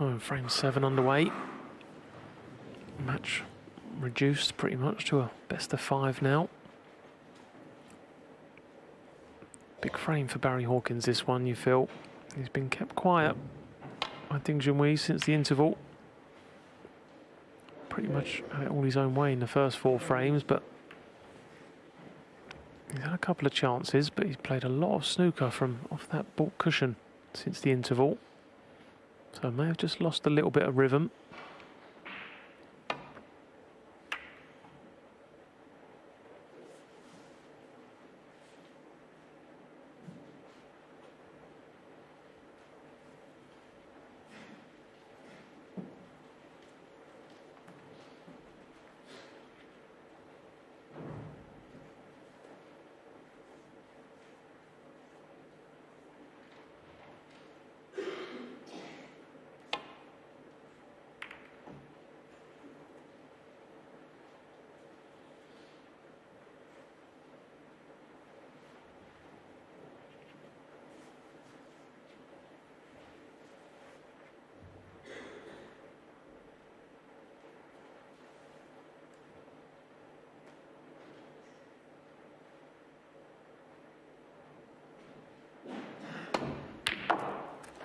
Oh, frame 7 underway. Match reduced pretty much to a best of 5 now. Big frame for Barry Hawkins, this one, you feel. He's been kept quiet, I think, Junhui, since the interval. Pretty much had it all his own way in the first 4 frames, but he's had a couple of chances, but he's played a lot of snooker from off that baulk cushion since the interval. So may have just lost a little bit of rhythm.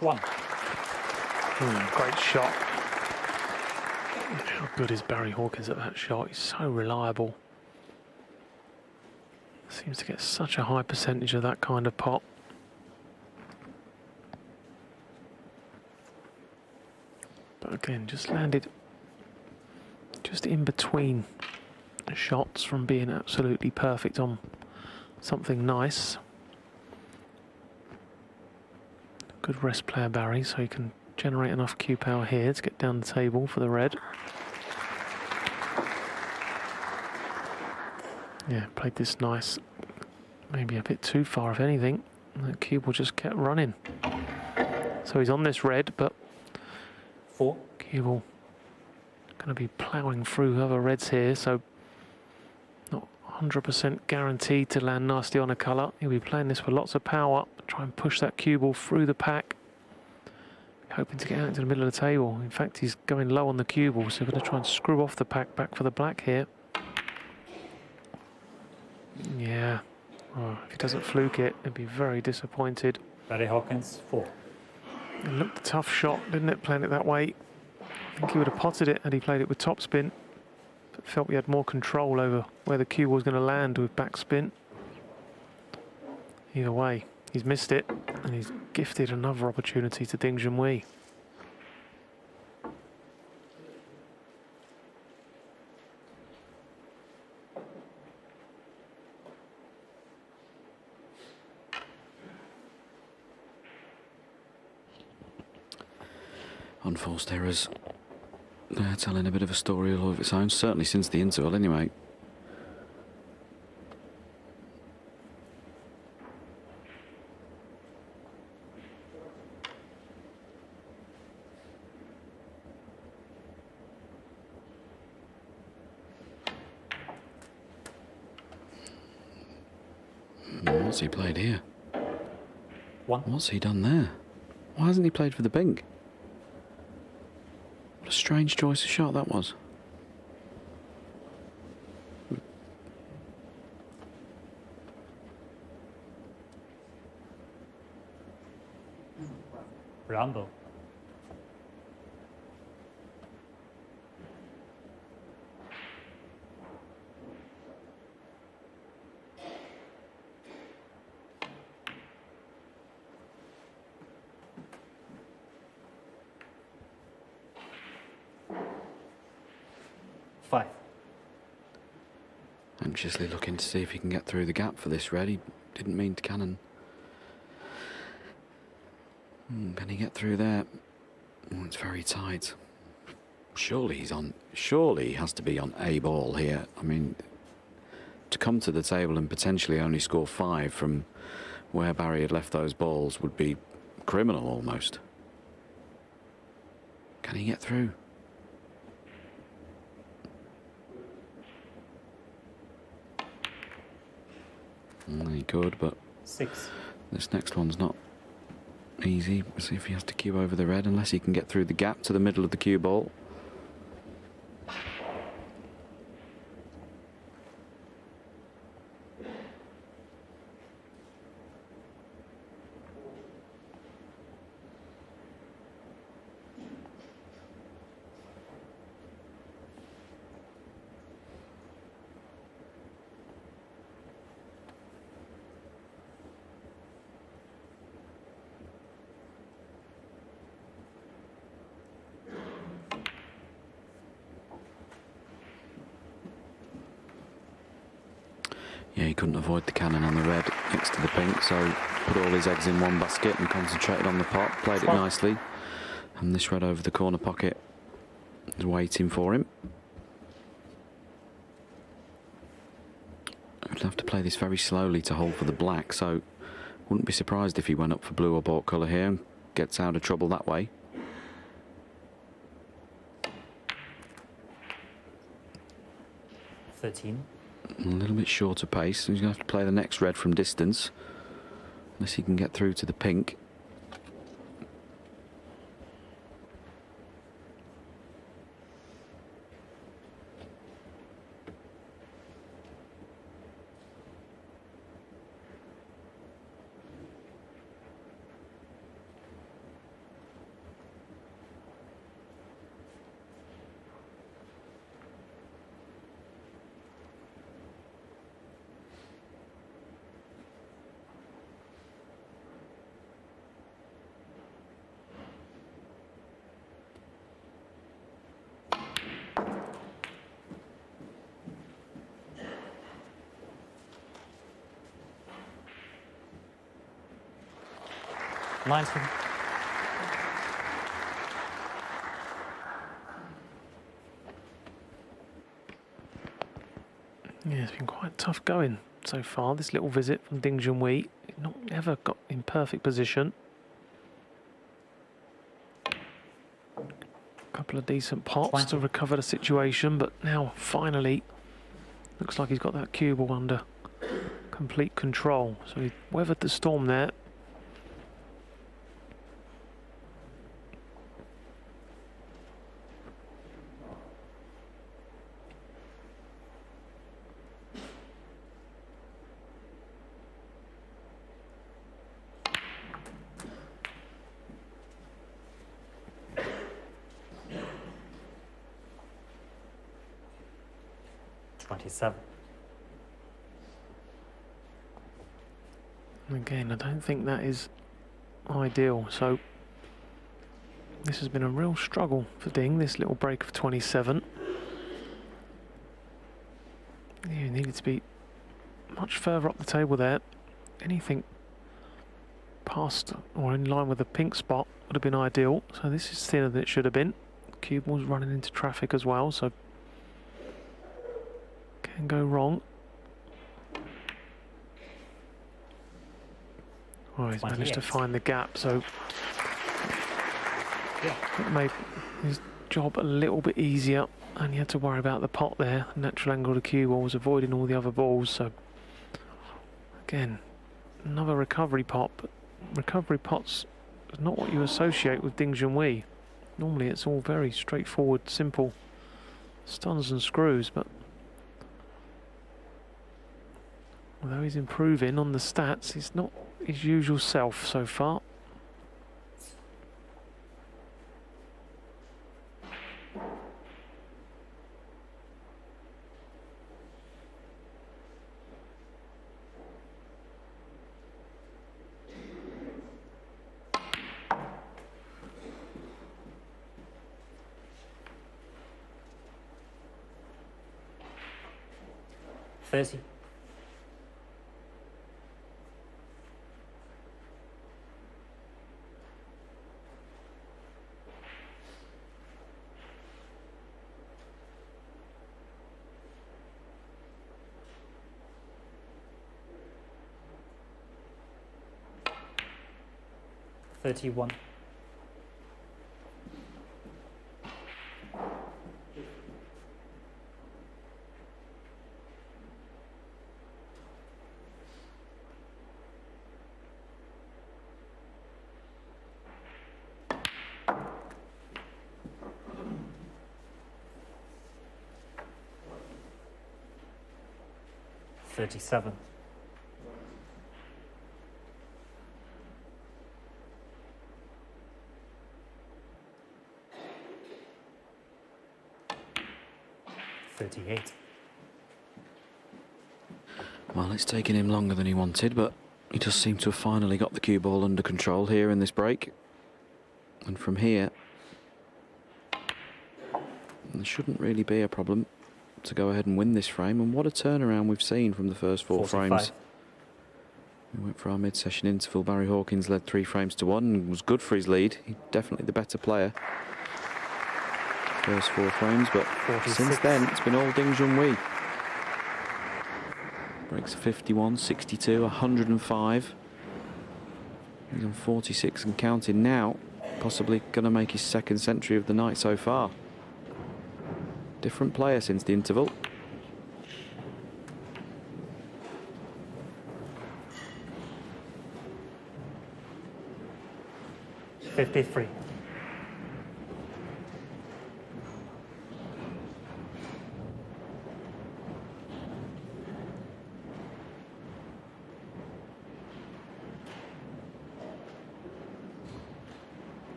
One. Great shot. How good is Barry Hawkins at that shot? He's so reliable. Seems to get such a high percentage of that kind of pot. But again, just landed just in between shots from being absolutely perfect on something nice. Good rest player, Barry, so he can generate enough cue power here to get down the table for the red. Yeah, played this nice. Maybe a bit too far, if anything. That cue ball just kept running. So he's on this red, but 4. Cue ball going to be ploughing through other reds here, so not 100% guaranteed to land nasty on a colour. He'll be playing this with lots of power. Try and push that cue ball through the pack. Hoping to get out into the middle of the table. In fact, he's going low on the cue ball, so we're going to try and screw off the pack back for the black here. Yeah. Oh, if he doesn't fluke it, he'd be very disappointed. Barry Hawkins, 4. It looked a tough shot, didn't it, playing it that way? I think he would have potted it had he played it with topspin. But felt he had more control over where the cue was going to land with backspin. Either way, he's missed it, and he's gifted another opportunity to Ding Junhui. Unforced errors. They're telling a bit of a story all of its own, certainly since the interval anyway. What's he played here? 1. What's he done there? Why hasn't he played for the pink? What a strange choice of shot that was. Rambo. Five. Anxiously looking to see if he can get through the gap for this red. He didn't mean to cannon. Can he get through there? Oh, it's very tight. Surely he's on. Surely he has to be on a ball here. I mean, to come to the table and potentially only score 5 from where Barry had left those balls would be criminal almost. Can he get through? He could, but 6. this next one's not easy. See if he has to cue over the red, unless he can get through the gap to the middle of the cue ball. Yeah, he couldn't avoid the cannon on the red next to the pink, so put all his eggs in one basket and concentrated on the pot, played it nicely. And this red over the corner pocket is waiting for him. I'd have to play this very slowly to hold for the black, so wouldn't be surprised if he went up for blue or bought colour here and gets out of trouble that way. A little bit shorter pace. He's going to have to play the next red from distance, unless he can get through to the pink. Nineteen. Yeah, it's been quite tough going so far, this little visit from Junhui. Not ever got in perfect position. A couple of decent pots 20. to recover the situation, but now finally looks like he's got that cue ball under complete control. So he weathered the storm there. Again, I don't think that is ideal, so this has been a real struggle for Ding, this little break of 27. He needed to be much further up the table there. Anything past or in line with the pink spot would have been ideal, so this is thinner than it should have been. Cue ball's running into traffic as well, so can go wrong. Oh, he's managed to find the gap, so it made his job a little bit easier, and he had to worry about the pot there. Natural angle of the cue ball was avoiding all the other balls, so again, another recovery pot, but recovery pots is not what you associate with Ding Junhui. Normally it's all very straightforward, simple stuns and screws, but although he's improving on the stats, he's not his usual self so far. $30. 31. 37. Well, it's taken him longer than he wanted, but he does seem to have finally got the cue ball under control here in this break. And from here, there shouldn't really be a problem to go ahead and win this frame. And what a turnaround we've seen from the first 4 frames. We went for our mid-session interval. Barry Hawkins led 3 frames to 1 and was good for his lead. He's definitely the better player. First 4 frames, but 46. Since then it's been all Ding Junhui. Breaks 51, 62, 105. He's on 46 and counting now. Possibly going to make his 2nd century of the night so far. Different player since the interval. $53.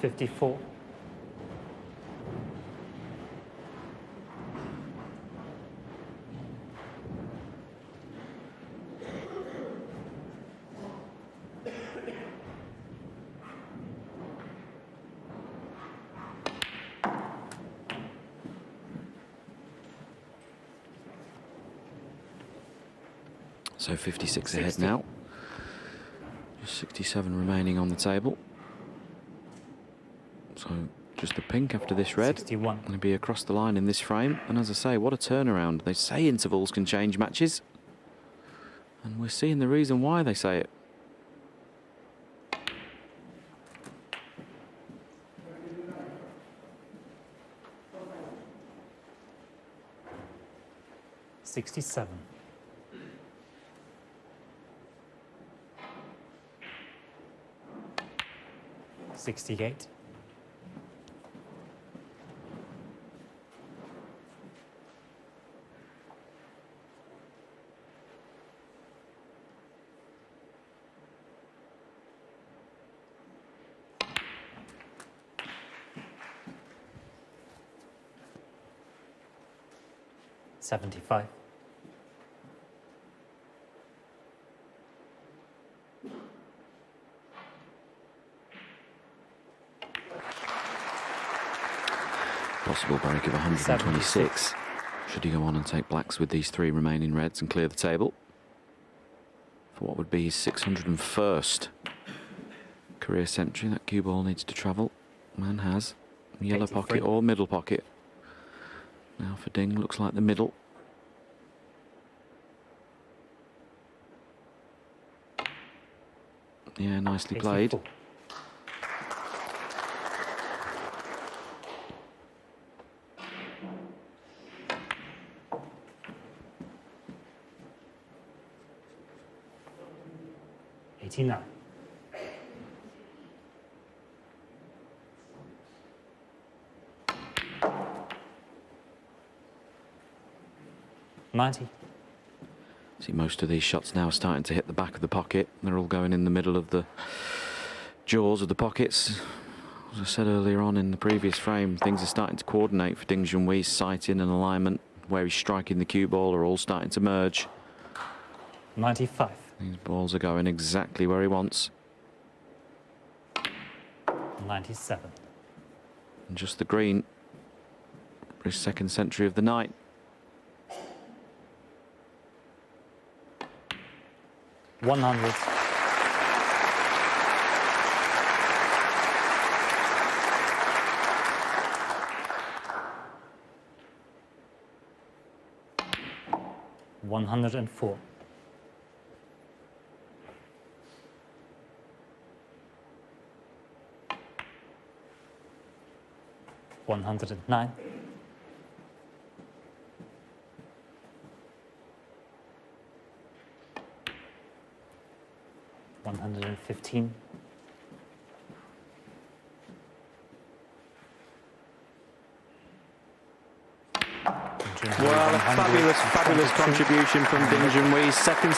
$54. So 56 60. ahead now. Just 67 remaining on the table. So just the pink after this red. 61. Going to be across the line in this frame. And as I say, what a turnaround. They say intervals can change matches. And we're seeing the reason why they say it. $67. $68. $75. Possible break of 126. Should he go on and take blacks with these 3 remaining reds and clear the table for what would be his 601st career century. That cue ball needs to travel. Man has. Yellow 83. pocket or middle pocket. Now for Ding, looks like the middle. Yeah, nicely played. 84. $89. $90. See, most of these shots now are starting to hit the back of the pocket. They're all going in the middle of the jaws of the pockets. As I said earlier on in the previous frame, things are starting to coordinate for Ding Junhui's sighting and alignment. Where he's striking the cue ball are all starting to merge. 95. These balls are going exactly where he wants. 97. And just the green for his 2nd century of the night. $100. $104. $109. $115. Junhui Well, a 100, fabulous contribution from Ding Junhui. Second